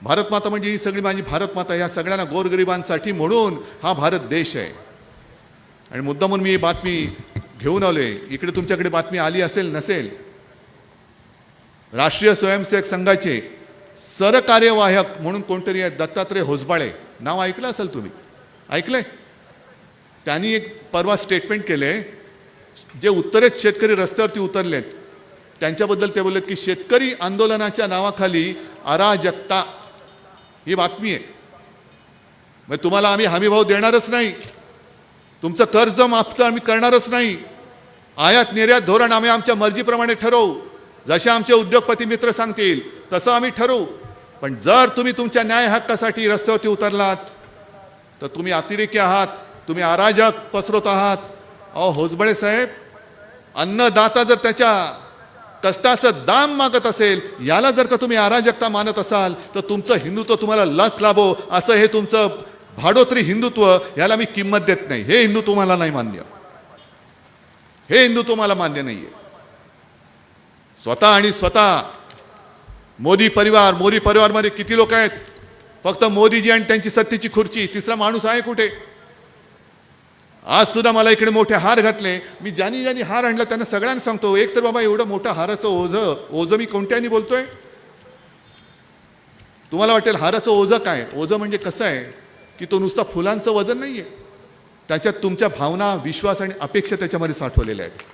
भारत माता म्हणजे ही सगळी माझी भारत माता, या सगळ्यांना गोरगरिबांसाठी म्हणून हा भारत देश आहे. आणि मुद्दा म्हणून मी ही बातमी घेऊन आलोय. इकडे तुमच्याकडे बातमी आली असेल नसेल, राष्ट्रीय स्वयंसेवक संघाचे सरकार्यवाहक म्हणून कोणतरी आहे, दत्तात्रय होसबाळे, नाव ऐकलं असेल तुम्ही, ऐकलंय? त्यांनी एक परवा स्टेटमेंट केले, जे उत्तरेत शेतकरी रस्त्यावरती उतरलेत त्यांच्याबद्दल ते बोललेत की शेतकरी आंदोलनाच्या नावाखाली अराजकता, ही बातमी आहे. मग तुम्हाला आम्ही हमीभाव देणारच नाही, तुमचं कर्ज माफ तर आम्ही करणारच नाही, आयात निर्यात धोरण आम्ही आमच्या मर्जीप्रमाणे ठरवू, जसे आमचे उद्योगपती मित्र सांगतील तसं आम्ही ठरवू. पण जर तुम्ही तुमच्या न्याय हक्कासाठी रस्त्यावरती उतरलात तर तुम्ही अतिरेकी आहात, तुम्ही अराजक पसरवत आहात. अहो होसबळे साहेब, अन्नदाता जर त्याच्या कष्टाचं दाम मागत असेल, याला जर का तुम्ही अराजकता मानत असाल तर तुमचं हिंदुत्व तुम्हाला लख लाभो असं हे तुमचं भाडोत्री हिंदुत्व, याला मी किंमत देत नाही. हे हिंदुत्व मला नाही मान्य, हे हिंदुत्व मला मान्य नाहीये. स्वतः आणि स्वतः मोदी परिवारमध्ये किती लोक आहेत? फक्त मोदीजी आणि त्यांची सत्तेची खुर्ची, तिसरा माणूस आहे कुठे? आज सुद्धा मला इकडे मोठे हार घातले, मी ज्यांनी हार आणला त्यांना सगळ्यांना सांगतो, एक तर बाबा एवढं मोठं हाराचं ओझं मी कोणत्यानी बोलतोय? तुम्हाला वाटेल हाराचं ओझं काय? ओझं म्हणजे कसं आहे की तो नुसता फुलांचं वजन नाहीये, त्याच्यात तुमच्या भावना, विश्वास आणि अपेक्षा त्याच्यामध्ये साठवलेल्या आहेत.